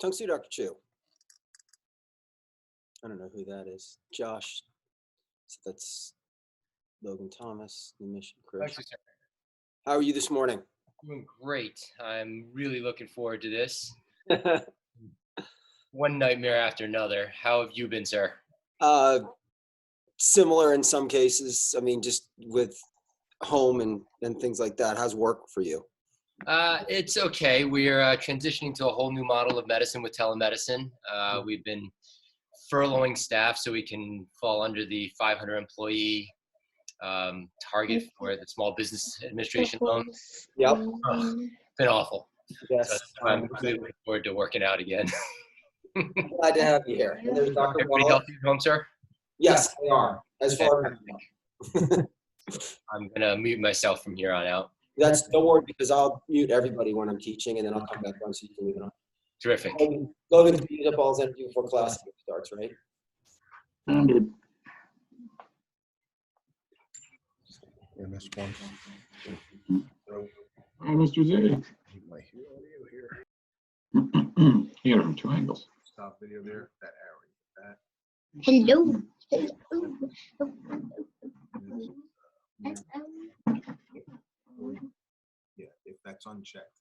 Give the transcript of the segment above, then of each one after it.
Tung Su, Dr. Chu. I don't know who that is. Josh. So that's Logan Thomas, the mission crew. How are you this morning? Doing great. I'm really looking forward to this. One nightmare after another. How have you been, sir? Similar in some cases. I mean, just with home and things like that. How's work for you? It's okay. We're transitioning to a whole new model of medicine with telemedicine. We've been furloughing staff so we can fall under the 500 employee target for the Small Business Administration loans. Yep. Been awful. Yes. So I'm really looking forward to working out again. Glad to have you here. And there's Dr. Everybody Wallach. healthy at home, sir? Yes, they are. As far as I'm gonna mute myself from here on out. don't worry, because I'll mute everybody when I'm teaching, and then I'll come back on so you can leave it on. Terrific. Logan, to use up all his energy before class starts, right? Sounded. I missed one. Oh, Mr. Z. My audio here. Here from two angles. Stop video there. That arrow. That. Hello. Yeah, if that's unchecked.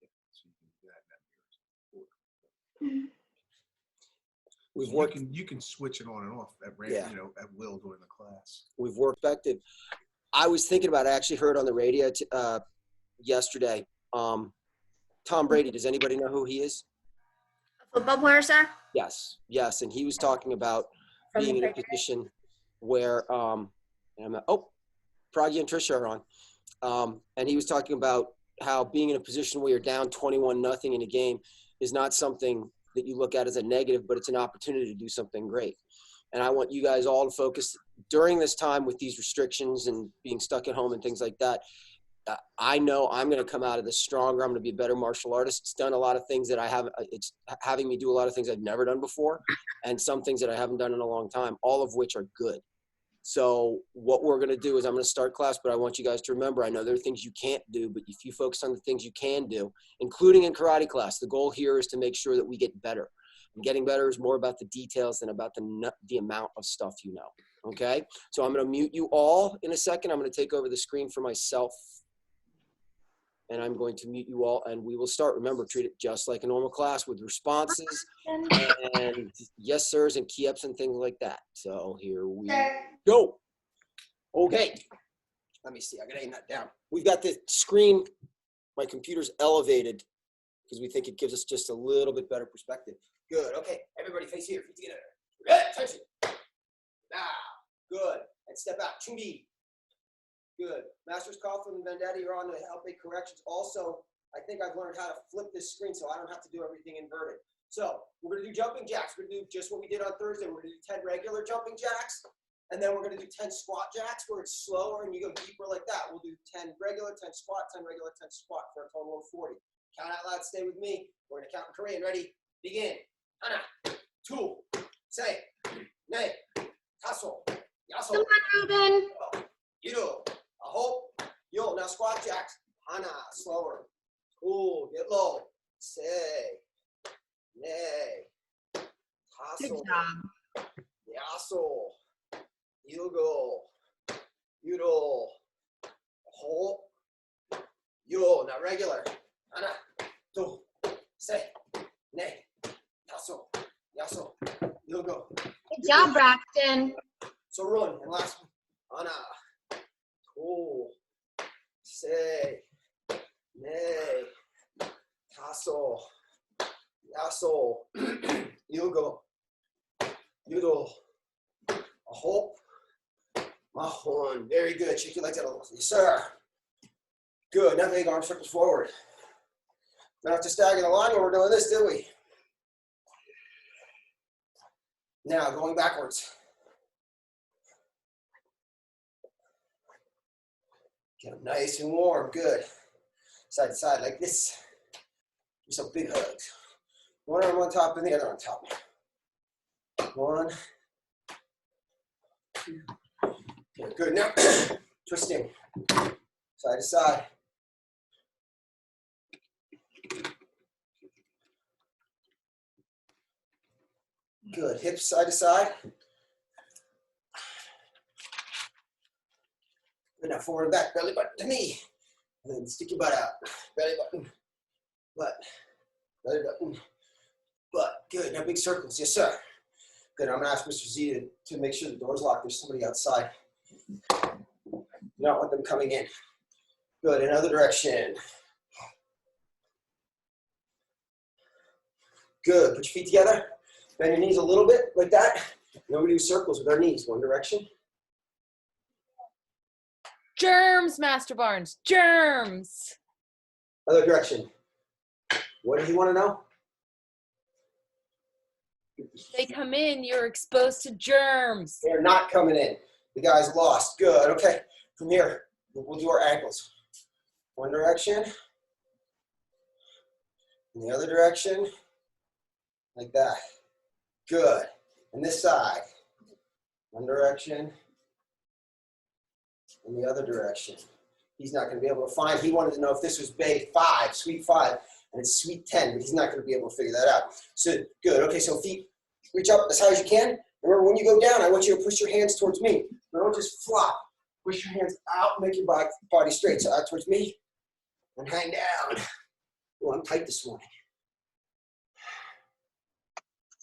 Yeah, so you can do that in that. We've worked. You can switch it on and off at Yeah. at will during the class. We've worked effective. I was thinking about. I actually heard on the radio yesterday. Tom Brady. Does anybody know who he is? Football player, sir? Yes, and he was talking about being in a position where Pragi and Trisha are on, and he was talking about how being in a position where you're down 21-0 in a game is not something that you look at as a negative, but it's an opportunity to do something great. And I want you guys all to focus during this time with these restrictions and being stuck at home and things like that. I know I'm going to come out of this stronger. I'm going to be a better martial artist. It's done a lot of things that I haven't. It's having me do a lot of things I've never done before, and some things that I haven't done in a long time, all of which are good. So what we're going to do is I'm going to start class, but I want you guys to remember, I know there are things you can't do, but if you focus on the things you can do, including in karate class, the goal here is to make sure that we get better. And getting better is more about the details than about the amount of stuff you know. Okay? So I'm going to mute you all in a second. I'm going to take over the screen for myself. And I'm going to mute you all, and we will start. Remember, treat it just like a normal class with responses and yes, sirs, and key ups and things like that. So here we go. Okay. Let me see. I got to aim that down. We've got the screen. My computer's elevated because we think it gives us just a little bit better perspective. Good. Okay. Everybody face here. Feet together. Good. Attention. Now. Good. And step out. Chungi. Good. Masters Coughlin and Vendetti are on to help make corrections. Also, I think I've learned how to flip this screen so I don't have to do everything inverted. So we're going to do jumping jacks. We're going to do just what we did on Thursday. We're going to do 10 regular jumping jacks, and then we're going to do 10 squat jacks where it's slower and you go deeper like that. We'll do 10 regular, 10 squat, 10 regular, 10 squat for a total of 40. Count out loud. Stay with me. We're going to count in Korean. Ready? Begin. Hana, two, say, ne, taso, yaso, Ruben. yudo. I hope. Yo, now squat jacks. Hana, slower. Cool, get low. Say. Nay. Good Tasso. job. Yaso. Yugo. Yudo. Hope. Yo, now regular. Hana. Two. Say. Nay. Tasso. Yaso. Yugo. Good job, Braxton. So run. And last one. Hana. Oh, say, nay, tasso, yaso, yugo, yudo, aho, mahon. Very good. Shake your legs out a little. Yes, sir. Good. Now big arm circles forward. Don't have to stagger the line when we're doing this, do we? Now going backwards. Get them nice and warm. Good. Side to side like this. Give some big hugs. One arm on top and the other on top. 1, 2. Okay, good. Now, twisting. Side to side. Good. Hips side to side. Good. Now forward and back. Belly button to knee. And then stick your butt out. Belly button. Butt. Belly button. Butt. Good. Now big circles. Yes, sir. Good. I'm going to ask Mr. Z to make sure the door's locked. There's somebody outside. You don't want them coming in. Good. Another direction. Good. Put your feet together. Bend your knees a little bit like that. Now we do circles with our knees. One direction. Germs, Master Barnes, germs. Other direction. What do you want to know? They come in, you're exposed to germs. They're not coming in. The guy's lost. Good. Okay. From here, we'll do our ankles. One direction. In the other direction. Like that. Good. And this side. One direction. In the other direction. He's not going to be able to find. He wanted to know if this was bay 5, sweep 5, and it's sweep 10, but he's not going to be able to figure that out. So, good. Okay, so feet reach up as high as you can. Remember, when you go down, I want you to push your hands towards me. Don't just flop. Push your hands out, make your body straight. So out towards me, and hang down. Oh, I'm tight this morning.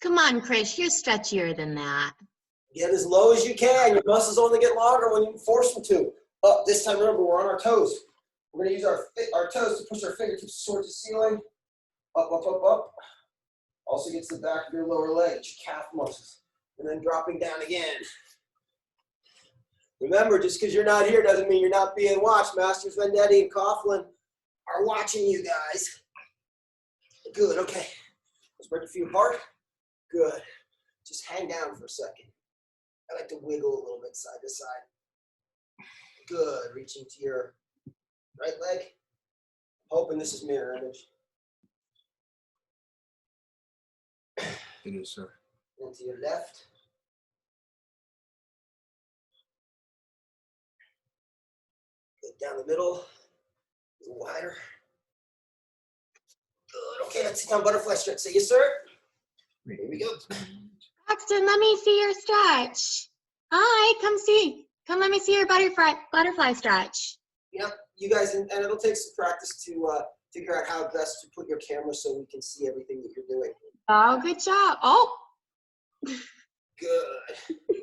Come on, Chris, you're stretchier than that. Get as low as you can. Your muscles only get longer when you force them to. Up. This time, remember, we're on our toes. We're going to use our toes to push our fingertips towards the ceiling. Up, up, up, up. Also gets the back of your lower leg, your calf muscles. And then dropping down again. Remember, just because you're not here doesn't mean you're not being watched. Masters Vendetti and Coughlin are watching you guys. Good, okay. Spread your feet apart. Good. Just hang down for a second. I like to wiggle a little bit side to side. Good. Reaching to your right leg. Hoping this is mirror image. It is, sir. And to your left. Good. Down the middle. A little wider. Good. Okay, let's sit down butterfly stretch. Say yes, sir. Here we go. Braxton, let me see your stretch. Hi, come let me see your butterfly stretch. Yep, you guys, and it'll take some practice to figure out how best to put your camera so we can see everything that you're doing. Oh, good job. Oh, Good.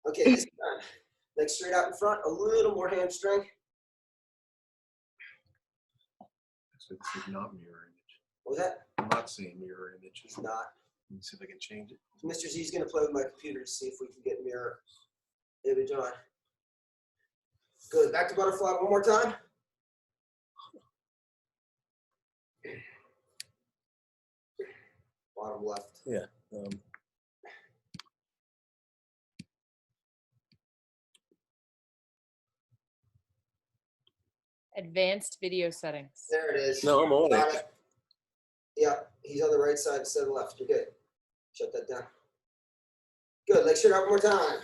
Okay, this time, legs straight out in front, a little more hamstring. So this is not mirror image. What was that? I'm not saying mirror image. It's not. Let me see if I can change it. Mr. Z's gonna play with my computer to see if we can get mirror image on. Good, back to butterfly one more time. Bottom left. Yeah. Advanced video settings. There it is. No, I'm on Got it. it. Yeah, he's on the right side instead of left. You're good. Shut that down. Good. Legs straight out one more time.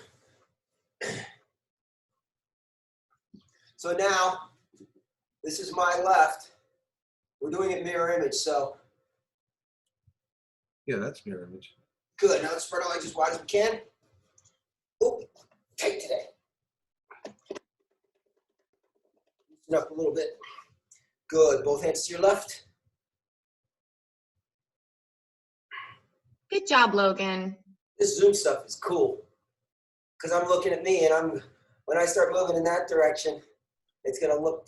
So now, this is my left. We're doing it mirror image, so Yeah, that's mirror image. good. Now let's spread our legs as wide as we can. Oh, tight today. Loosen up a little bit. Good. Both hands to your left. good job, Logan. This Zoom stuff is cool because I'm looking at me, and when I start moving in that direction, it's gonna look,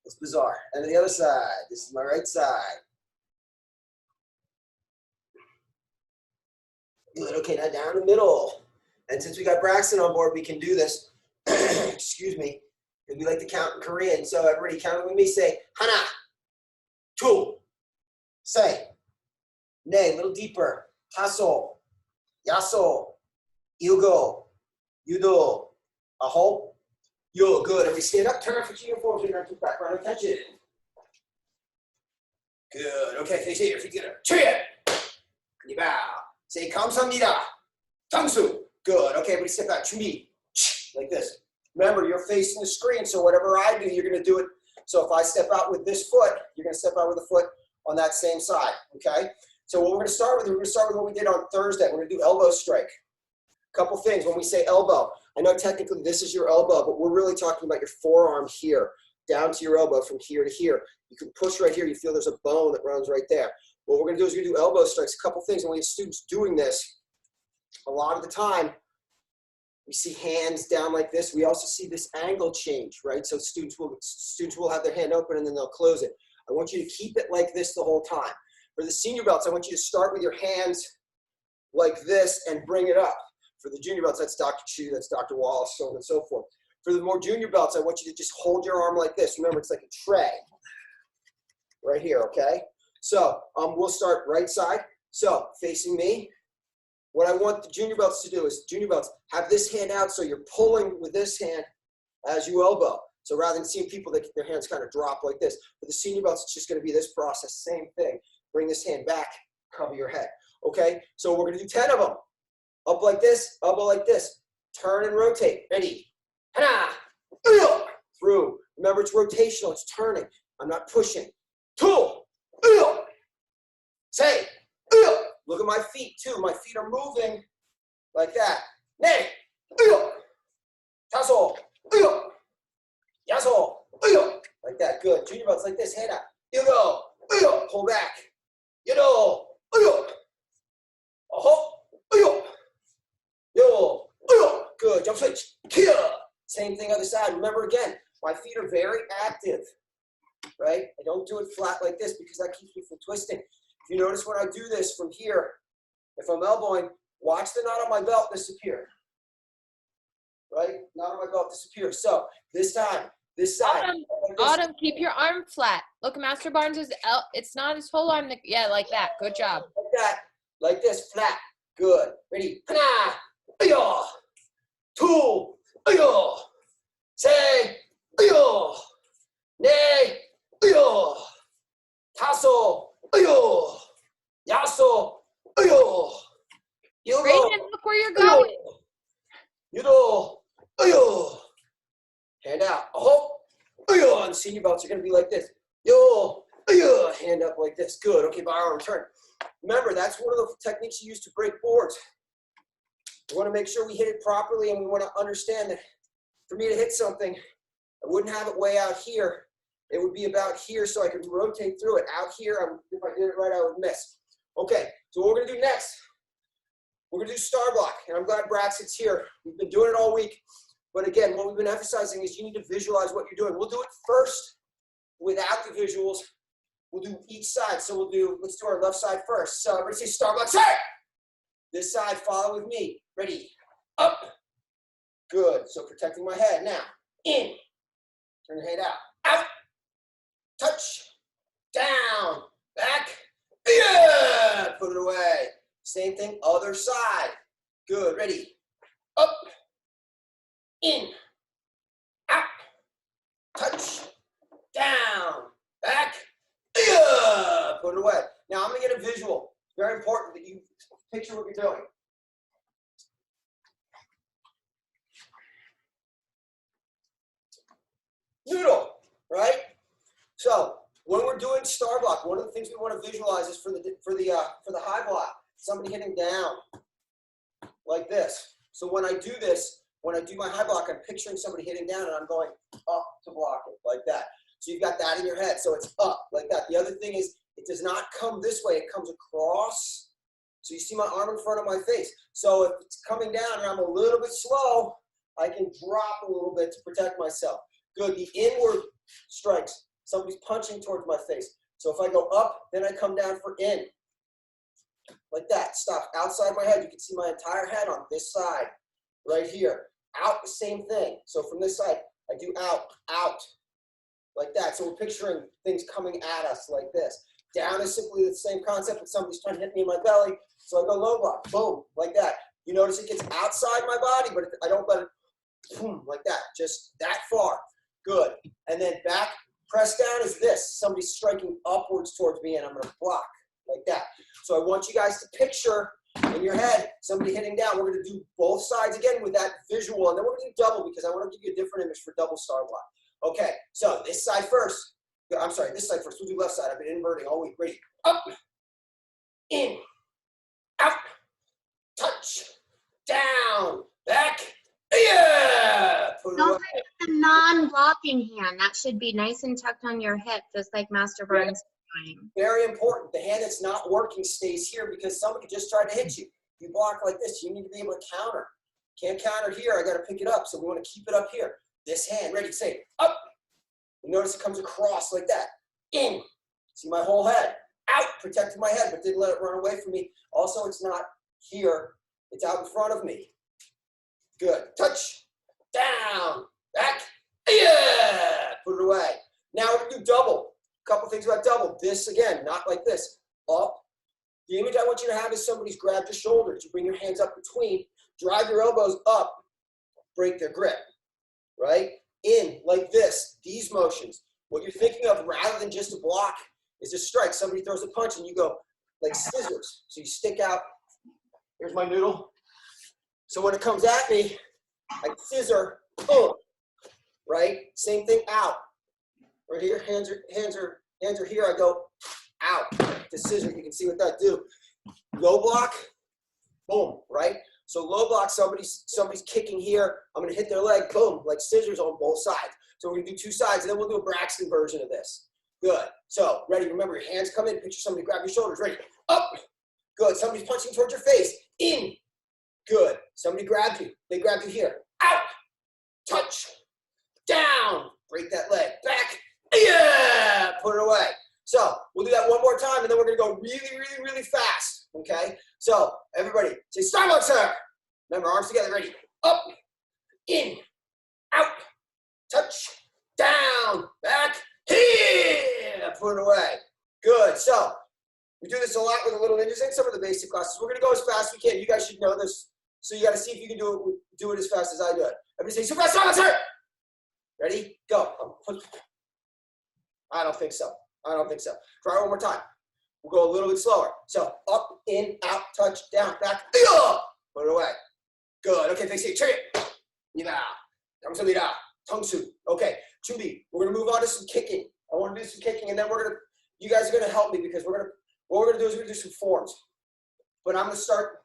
it's bizarre. And the other side, this is my right side. Good. Okay, now down the middle. And since we got Braxton on board, we can do this. Excuse me. Because we like to count in Korean. So everybody count with me. Say hana, two. Say ne, a little deeper. Taso, yaso, ilgo, yudo, aho, yo. Good. If we stand up, turn off your uniforms, we're going to background attention. Good. Okay, face here. Feet together. Cheer. Can you bow? Say 감사합니다. Tangsu. Good. Okay, everybody step back. 준비. Like this. Remember, you're facing the screen, so whatever I do, you're going to do it. So if I step out with this foot, you're going to step out with the foot on that same side. Okay? So what we're going to start with, what we did on Thursday. We're going to do elbow strike. Couple things when we say elbow. I know technically this is your elbow, but we're really talking about your forearm here, down to your elbow from here to here. You can push right here. You feel there's a bone that runs right there. What we're going to do is we're going to do elbow strikes. A couple things. When we have students doing this, a lot of the time, we see hands down like this. We also see this angle change, right? So students will have their hand open and then they'll close it. I want you to keep it like this the whole time. For the senior belts, I want you to start with your hands like this and bring it up. For the junior belts, that's Dr. Chu, that's Dr. Wallace, so on and so forth. For the more junior belts, I want you to just hold your arm like this. Remember, it's like a tray right here, okay? So we'll start right side. So facing me. What I want the junior belts to do is, junior belts, have this hand out so you're pulling with this hand as you elbow. So rather than seeing people that their hands kind of drop like this, for the senior belts, it's just going to be this process, same thing. Bring this hand back, cover your head, okay? So we're going to do 10 of them. Up like this, elbow like this. Turn and rotate. Ready? Through. Remember, it's rotational. It's turning. I'm not pushing. Two. Say. Look at my feet, too. My feet are moving like that. Ne. Tasso. Yasso. Like that. Good. Junior belts like this. Hand out. You go. Pull back. You know. Good. Jump switch. Same thing other side. Remember again, my feet are very active, right? I don't do it flat like this because that keeps me from twisting. If you notice when I do this from here, if I'm elbowing, watch the knot on my belt disappear. Right? Knot on my belt disappears. So this time, this side. Autumn, keep your arm flat. Look, Master Barnes is it's not his whole arm. Yeah, like that. Good job. Like that. Like this, flat. Good. Ready? Two. Say. Ne. Tasso. Yasso. Brayden, look where you're going. Hand out. And senior belts are going to be like this. Hand up like this. Good. Okay, by arm turn. Remember, that's one of the techniques you use to break boards. We want to make sure we hit it properly, and we want to understand that for me to hit something, I wouldn't have it way out here. It would be about here so I could rotate through it. Out here, if I did it right, I would miss. Okay, so what we're going to do next, we're going to do star block. And I'm glad Braxton's here. We've been doing it all week. But again, what we've been emphasizing is you need to visualize what you're doing. We'll do it first without the visuals. We'll do each side. So let's do our left side first. So everybody say star block, start. This side, follow with me. Ready, up. Good, so protecting my head. Now, in. Turn your head out. Out. Touch. Down. Back. Yeah. Put it away. Same thing, other side. Good, ready. Up. In. Out. Touch. Down. Back. Yeah. Put it away. Now I'm going to get a visual. It's very important that you picture what you're doing. Noodle, right? So when we're doing star block, one of the things we want to visualize is for the high block, somebody hitting down like this. So when I do this, when I do my high block, I'm picturing somebody hitting down and I'm going up to block it like that. So you've got that in your head. So it's up like that. The other thing is it does not come this way. It comes across. So you see my arm in front of my face. So if it's coming down and I'm a little bit slow, I can drop a little bit to protect myself. Good, the inward strikes. Somebody's punching towards my face. So if I go up, then I come down for in. Like that, stop. Outside my head, you can see my entire head on this side, right here. Out, the same thing. So from this side, I do out, out, like that. So we're picturing things coming at us like this. Down is simply the same concept, but somebody's trying to hit me in my belly. So I go low block, boom, like that. You notice it gets outside my body, but I don't let it, boom, like that, just that far. Good. And then back, press down is this. Somebody's striking upwards towards me and I'm going to block like that. So I want you guys to picture in your head somebody hitting down. We're going to do both sides again with that visual. And then we're going to do double because I want to give you a different image for double star block. Okay, so this side first. I'm sorry, this side first. We'll do left side. I've been inverting all week. Ready? Up. in, out, touch, down, back, yeah, put it Don't away. forget the non-blocking hand. That should be nice and tucked on your hip, just like Master Barnes is doing. Very important. The hand that's not working stays here because somebody just tried to hit you. You block like this, you need to be able to counter. Can't counter here, I gotta pick it up. So we wanna keep it up here. This hand, ready, say, up. You notice it comes across like that. In, see my whole head. Out, protected my head, but didn't let it run away from me. Also, it's not here, it's out in front of me. Good, touch, down, back, yeah, put it away. Now we're gonna do double. Couple things about double. This again, not like this. Up. The image I want you to have is somebody's grabbed your shoulders. You bring your hands up between, drive your elbows up, break their grip, right? In, like this, these motions. What you're thinking of rather than just a block is a strike. Somebody throws a punch and you go like scissors. So you stick out. Here's my noodle. So when it comes at me, I scissor, boom, right? Same thing out. Right here, hands are here. I go out to scissor. You can see what that do. Low block, boom, right? So low block, somebody's kicking here. I'm gonna hit their leg, boom, like scissors on both sides. So we're gonna do two sides, and then we'll do a Braxton version of this. Good. So ready? Remember, your hands come in. Picture somebody grab your shoulders. Ready? Up. Good. Somebody's punching towards your face. In. Good. Somebody grabbed you. They grabbed you here. Out. Touch. Down. Break that leg. Back. Yeah. Put it away. So we'll do that one more time, and then we're gonna go really, really, really fast. Okay. So everybody, say Starbucks, sir. Remember, arms together. Ready? Up. In. Out. Touch. Down. Back. Here. Put it away. Good. So we do this a lot with the Little Ninjas in some of the basic classes. We're gonna go as fast as we can. You guys should know this. So you got to see if you can do it as fast as I do it. Everybody say super fast, Starbucks, sir. Ready? Go. I don't think so. I don't think so. Try it one more time. We'll go a little bit slower. So up, in, out, touch, down, back. Put it away. Good. Okay, thanks. Tongsu. Okay, Chumbi. We're gonna move on to some kicking. I want to do some kicking, and then you guys are gonna help me because what we're gonna do is we're gonna do some forms. But I'm gonna start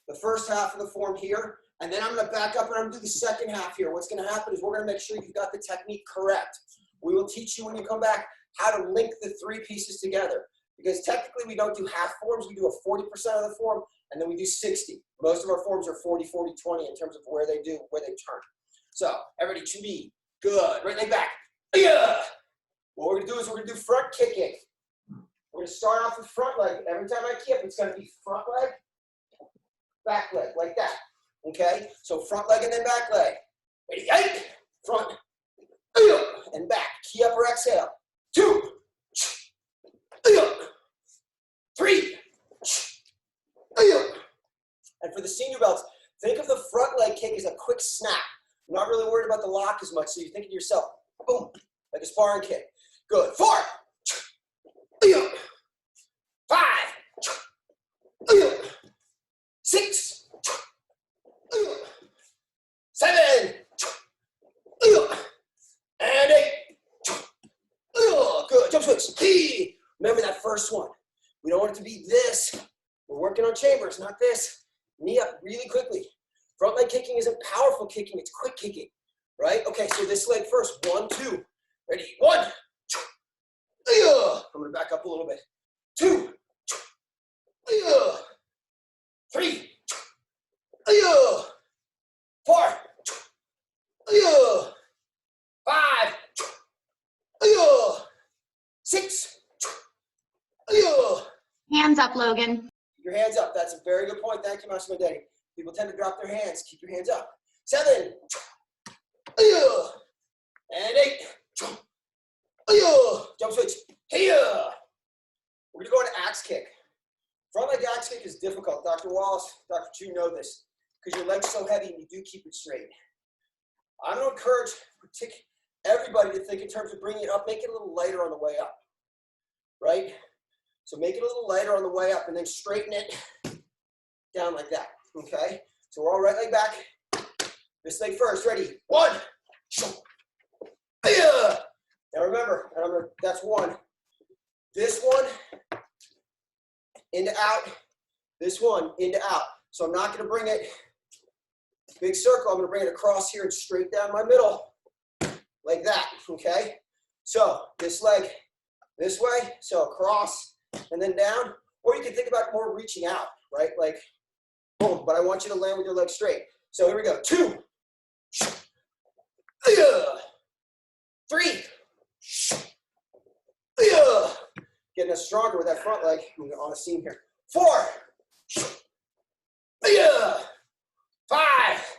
the first half of the form here, and then I'm gonna back up and I'm gonna do the second half here. What's gonna happen is we're gonna make sure you've got the technique correct. We will teach you when you come back how to link the three pieces together. Because technically we don't do half forms, we do a 40% of the form, and then we do 60. Most of our forms are 40, 40, 20 in terms of where they turn. So everybody should be good. Right leg back. Yeah. What we're gonna do is we're gonna do front kicking. We're gonna start off with front leg. Every time I kick, it's gonna be front leg, back leg, like that. Okay? So front leg and then back leg. Ready? Eight. Front. And back. Key up or exhale. 2. 3. And for the senior belts, think of the front leg kick as a quick snap. I'm not really worried about the lock as much, so you're thinking to yourself, boom, like a sparring kick. Good. 4. 5. 6. 7. And 8. Good. Jump switch. Remember that first one. We don't want it to be this. We're working on chambers, not this. Knee up really quickly. Front leg kicking isn't powerful kicking, it's quick kicking, right? Okay, so this leg first. 1, 2. Ready? 1. I'm gonna back up a little bit. 2. 3. 4. 5. 6. Hands up, Logan. Keep your hands up. That's a very good point. Thank you, Master Daddy. People tend to drop their hands. Keep your hands up. 7. And 8. Jump switch. Here. We're going to go into axe kick. Front leg axe kick is difficult. Dr. Wallace, Dr. Chu know this because your leg's so heavy and you do keep it straight. I'm going to encourage everybody to think in terms of bringing it up. Make it a little lighter on the way up, right? So make it a little lighter on the way up and then straighten it down like that, okay? So we're all right leg back. This leg first, ready? 1. Now remember, that's 1. This one into out. This one, into out. So I'm not gonna bring it big circle. I'm gonna bring it across here and straight down my middle, like that, okay? So this leg this way, so across and then down. Or you can think about more reaching out, right? Like, boom, but I want you to land with your leg straight. So here we go, 2, 3, getting us stronger with that front leg on a seam here. 4, 5,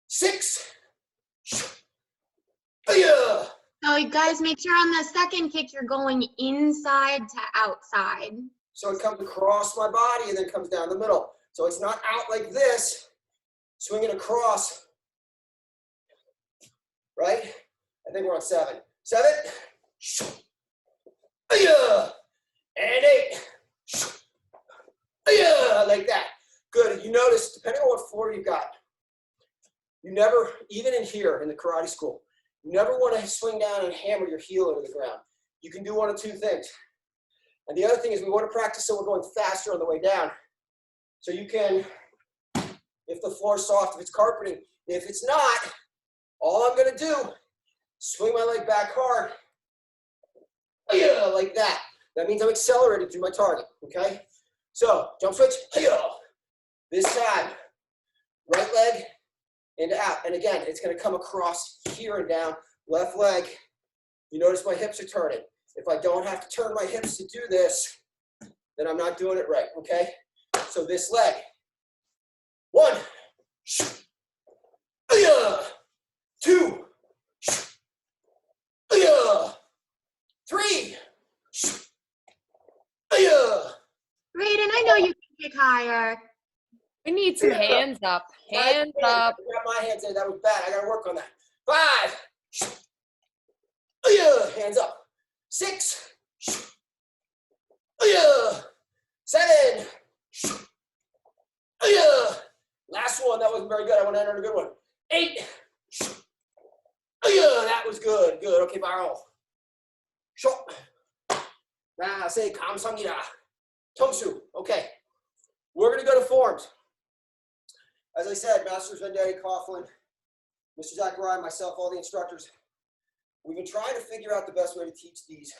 6, So you guys make sure on the second kick you're going inside to outside. so it comes across my body and then comes down the middle. So it's not out like this, swinging across, right? I think we're on 7. 7, and 8, like that. Good. You notice, depending on what floor you've got, you never, even in here in the karate school, you never want to swing down and hammer your heel into the ground. You can do one of 2 things. And the other thing is we want to practice so we're going faster on the way down. So you can, if the floor's soft, if it's carpeting, if it's not, all I'm going to do, swing my leg back hard, like that. That means I'm accelerating through my target, okay? So, jump switch, this time, right leg into out. And again, it's gonna come across here and down, left leg. You notice my hips are turning. If I don't have to turn my hips to do this, then I'm not doing it right, okay? So this leg, 1, 2, 3, Brayden, I know you can kick higher. We need some hands up. Hands up. I got my hands in. That was bad. I got to work on that. 5. Hands up. 6. 7. Last one. That wasn't very good. I want to enter a good one. 8. That was good. Good. Okay, viral. Shot. Now say 감사합니다. Tongsu. Okay. We're going to go to forms. As I said, Masters Vendetti, Coughlin, Mr. Zachariah, myself, all the instructors, we've been trying to figure out the best way to teach these.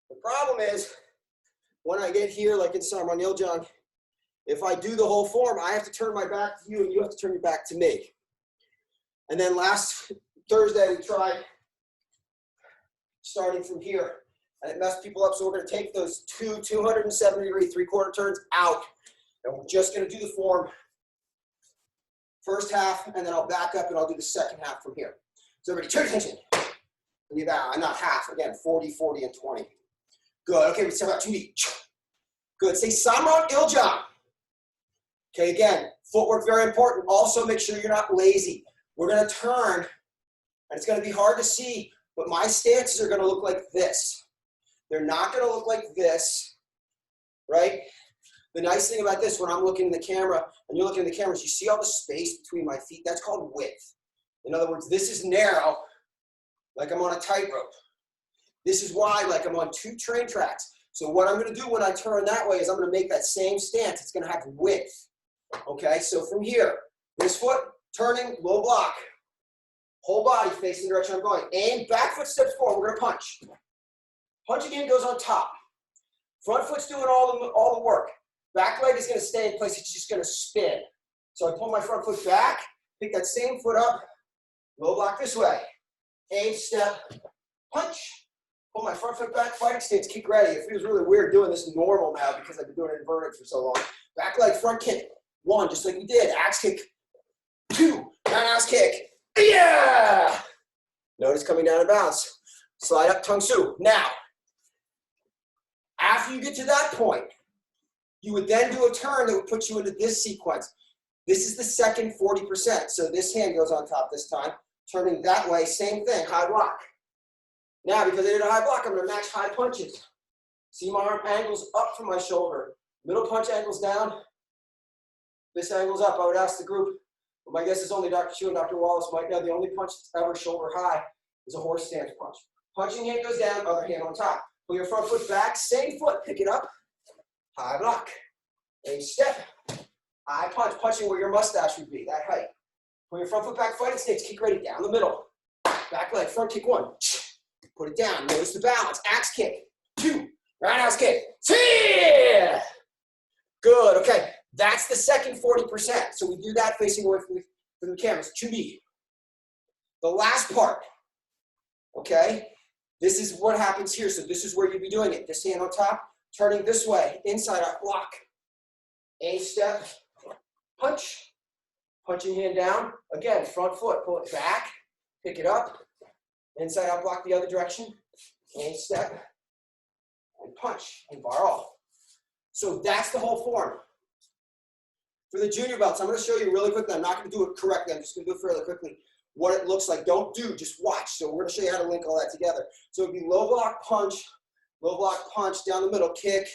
The problem is, when I get here, like in Samran Iljang, if I do the whole form, I have to turn my back to you and you have to turn your back to me. And then last Thursday, we tried starting from here, and it messed people up, so we're going to take those 2 270-degree three-quarter turns out, and we're just going to do the form first half, and then I'll back up and I'll do the second half from here. So everybody turn attention. Leave out, not half, again, 40, 40, and 20. Good, okay, we start out 2D. Good, say Samran Iljang. Okay, again, footwork very important. Also make sure you're not lazy. We're gonna turn, and it's gonna be hard to see, but my stances are gonna look like this. They're not gonna look like this, right? The nice thing about this, when I'm looking in the camera, and you're looking in the camera, is you see all the space between my feet? That's called width. In other words, this is narrow, like I'm on a tightrope. This is wide, like I'm on 2 train tracks. So what I'm gonna do when I turn that way is I'm gonna make that same stance. It's gonna have width, okay? So from here, this foot, turning, low block. Whole body facing the direction I'm going. Aim, back foot steps forward, we're gonna punch. Punch again goes on top. Front foot's doing all the work. Back leg is gonna stay in place, it's just gonna spin. So I pull my front foot back, pick that same foot up, low block this way. Aim, step, punch. Pull my front foot back, fighting stance, kick ready. It feels really weird doing this normal now because I've been doing it inverted for so long. Back leg, front kick. 1, just like we did. Axe kick. 2, roundhouse kick. Yeah! Notice coming down and bounce. Slide up, Tung Su. Now, after you get to that point, you would then do a turn that would put you into this sequence. This is the second 40%. So this hand goes on top this time. Turning that way, same thing, high block. Now, because I did a high block, I'm gonna match high punches. See my arm angles up from my shoulder. Middle punch angles down. This angle's up. I would ask the group, but my guess is only Dr. Chu and Dr. Wallace might know the only punch that's ever shoulder high is a horse stance punch. Punching hand goes down, other hand on top. Pull your front foot back, same foot, pick it up. High block. A step. High punch, punching where your mustache would be, that height. Pull your front foot back, fighting stance, kick ready, down the middle. Back leg, front kick 1. Put it down, notice the balance. Axe kick, 2. Roundhouse kick, 3. Good, okay. That's the second 40%. So we do that facing away from the cameras. 2B. The last part, okay? This is what happens here. So this is where you'd be doing it. This hand on top, turning this way, inside out block. A step, punch, punching hand down. Again, front foot, pull it back, pick it up, inside out block the other direction. A step, and punch, and bar off. So that's the whole form. For the junior belts, I'm going to show you really quickly. I'm not going to do it correctly. I'm just going to do it fairly quickly. What it looks like. Don't do, just watch. So we're going to show you how to link all that together. So it'd be low block punch down the middle, kick,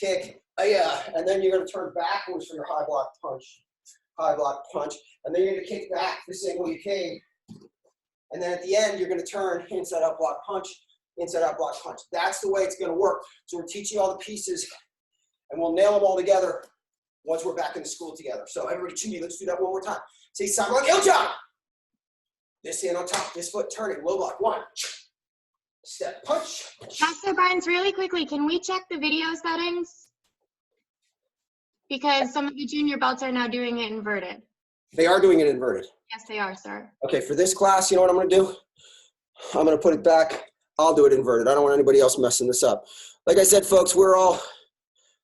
and then you're going to turn backwards for your high block punch, and then you're going to kick back the same way you came. And then at the end, you're going to turn inside out block punch, inside out block punch. That's the way it's going to work. So we're teaching all the pieces, and we'll nail them all together once we're back in the school together. So everybody, to me, let's do that one more time. Say Samrak Iljan. This hand on top, this foot turning, low block, 1. Step, punch. Master Barnes, really quickly, can we check the video settings? Because some of the junior belts are now doing it inverted. They are doing it inverted. Yes, they are, sir. Okay, for this class, you know what I'm going to do? I'm going to put it back. I'll do it inverted. I don't want anybody else messing this up. Like I said, folks,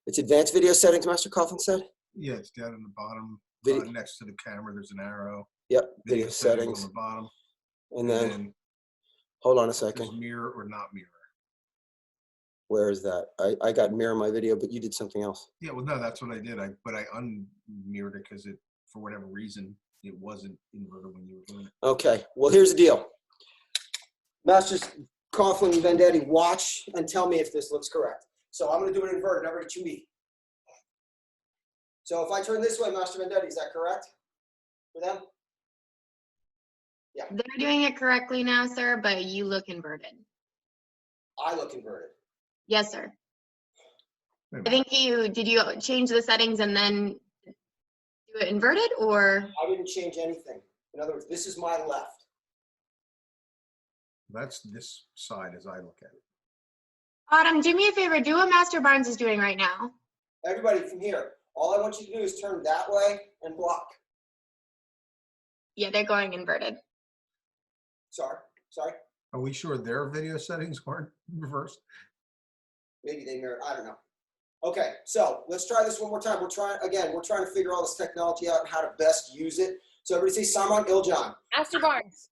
it's advanced video settings, Master Coughlin said? Yeah, it's down in the bottom, Video. next to the camera, there's an arrow. Yep, video settings. On the bottom. And then, hold on a second. There's mirror or not mirror. Where is that? I got mirror in my video, but you did something else. Yeah, well, no, that's what I did. But I unmirrored it because for whatever reason, it wasn't inverted when you were doing it. Okay, well, here's the deal. Masters Coughlin and Vendetti, watch and tell me if this looks correct. So I'm going to do it inverted, everybody to me. So if I turn this way, Master Vendetti, is that correct for them? Yeah. They're doing it correctly now, sir, but you look inverted. I look inverted. Yes, sir. Wait a I minute. think did you change the settings and then do it inverted, or? I didn't change anything. In other words, this is my left. That's this side as I look at it. Autumn, do me a favor, do what Master Barnes is doing right now. Everybody from here, all I want you to do is turn that way and block. Yeah, they're going inverted. Sorry. Are we sure their video settings aren't reversed? Maybe they mirror, I don't know. Okay, so let's try this one more time. We're trying to figure all this technology out and how to best use it. So everybody say Samrak Iljan. Master Barnes,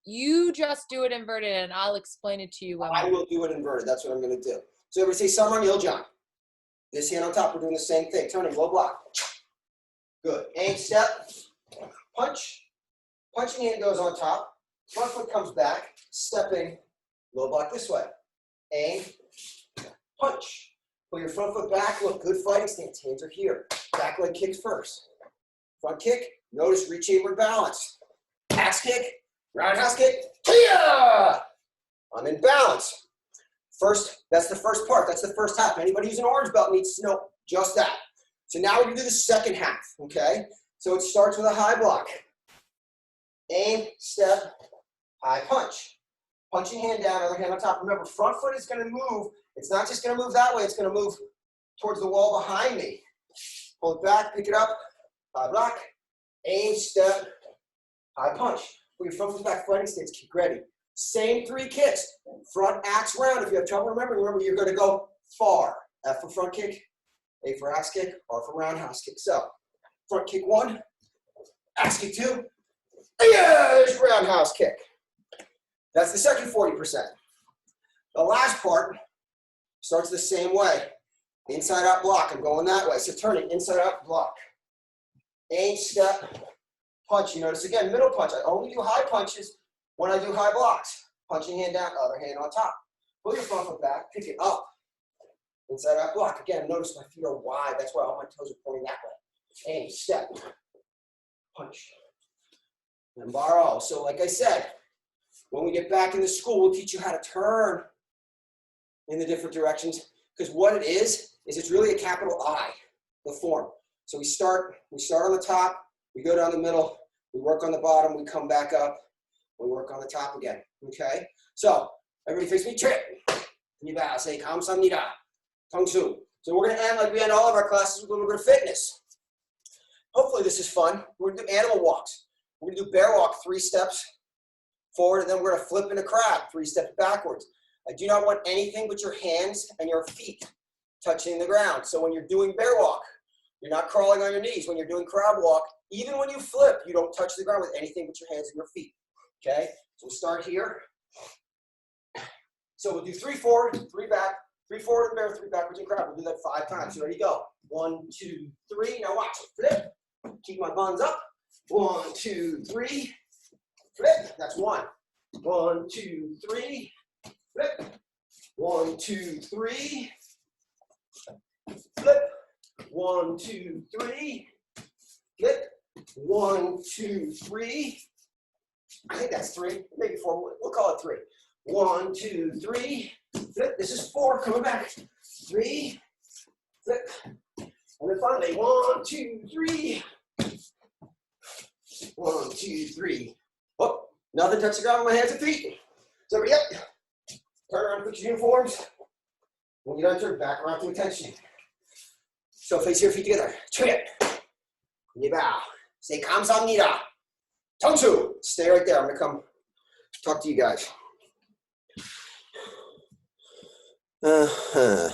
you just do it inverted and I'll explain it to you. When I will do it inverted. That's what I'm going to do. So everybody say Samrak Iljan. This hand on top, we're doing the same thing. Turning, low block. Good. Aim, step, punch. Punching hand goes on top. Front foot comes back. Stepping, low block this way. Aim, punch. Pull your front foot back. Look, good fighting stance. Hands are here. Back leg kicks first. Front kick. Notice reach inward balance. Axe kick. Roundhouse kick. Kia! I'm in balance. First, that's the first part. That's the first half. Anybody who's an orange belt needs to know just that. So now we're going to do the second half, okay? So it starts with a high block. Aim, step, high punch. Punching hand down, other hand on top. Remember, front foot is going to move. It's not just going to move that way. It's going to move towards the wall behind me. Pull it back, pick it up, high block. Aim, step, high punch. Put your front foot back, fighting stance, kick ready. Same 3 kicks. Front axe round. If you have trouble remember you're going to go far. F for front kick, A for axe kick, R for roundhouse kick. So, front kick 1, axe kick 2, there's roundhouse kick. That's the second 40%. The last part starts the same way. Inside out block. I'm going that way. So turning, inside out block. Aim, step, punch. You notice again, middle punch. I only do high punches when I do high blocks. Punching hand down, other hand on top. Pull your front foot back, pick it up. Inside out block. Again, notice my feet are wide. That's why all my toes are pointing that way. Aim, step, punch. And borrow. So like I said, when we get back in the school, we'll teach you how to turn in the different directions. Because what it is it's really a capital I, the form. So we start on the top, we go down the middle, we work on the bottom, we come back up, we work on the top again, okay? So, everybody face me, trip. You bow, say kamsamnida, tongsu. So we're gonna end like we end all of our classes with a little bit of fitness. Hopefully this is fun. We're gonna do animal walks. We're gonna do bear walk 3 steps forward, and then we're gonna flip into crab 3 steps backwards. I do not want anything but your hands and your feet touching the ground. So when you're doing bear walk, you're not crawling on your knees. When you're doing crab walk, even when you flip, you don't touch the ground with anything but your hands and your feet, okay? So we'll start here. So we'll do 3 forward, 3 back, 3 forward in bear, 3 backwards in crab. We'll do that 5 times. So ready, go. 1, 2, 3. Now watch, flip. Keep my buns up. 1, 2, 3. Flip. That's 1. 1, 2, 3. Flip. 1, 2, 3. Flip. 1, 2, 3. Flip. 1, 2, 3. I think that's 3, maybe 4. We'll call it 3. 1, 2, 3. Flip. This is 4. Coming back. 3. Flip. And then finally, 1, 2, 3. 1, 2, 3. Oh, nothing touch the ground with my hands and feet. So everybody up. Turn around, put your uniforms. When you're done, turn back around to attention. So face your feet together. Trip. You bow. Say kamsamnida. Tongsu. Stay right there. I'm gonna come talk to you guys. Oh,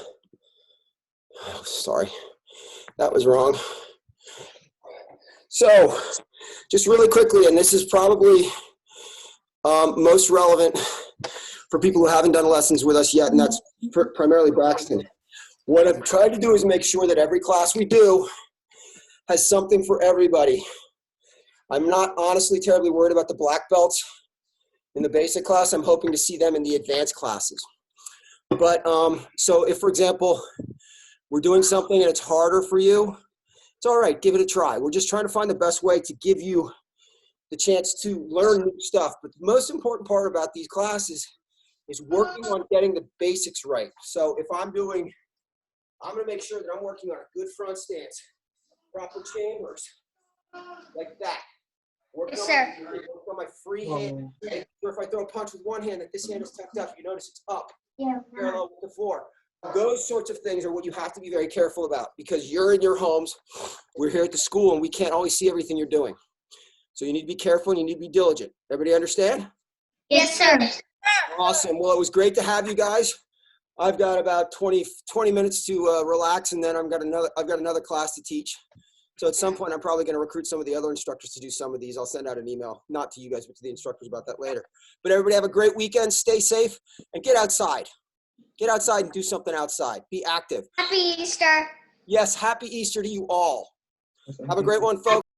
sorry, that was wrong. So, just really quickly, and this is probably most relevant for people who haven't done lessons with us yet, and that's primarily Braxton. What I've tried to do is make sure that every class we do has something for everybody. I'm not honestly terribly worried about the black belts in the basic class. I'm hoping to see them in the advanced classes. But so if, for example, we're doing something and it's harder for you, it's all right, give it a try. We're just trying to find the best way to give you the chance to learn new stuff. But the most important part about these classes is working on getting the basics right. So if I'm gonna make sure that I'm working on a good front stance, proper chambers, like that. Working on my free hand. Or if I throw a punch with one hand, that this hand is tucked up, you notice it's up, parallel with the floor. Those sorts of things are what you have to be very careful about, because you're in your homes, we're here at the school, and we can't always see everything you're doing. So you need to be careful and you need to be diligent. Everybody understand? Yes, sir. Awesome. Well, it was great to have you guys. I've got about 20 minutes to relax, and then I've got another class to teach. So at some point, I'm probably going to recruit some of the other instructors to do some of these. I'll send out an email, not to you guys, but to the instructors about that later. But everybody have a great weekend. Stay safe and get outside. Get outside and do something outside. Be active. Happy Easter. Yes, happy Easter to you all. Have a great one, folks.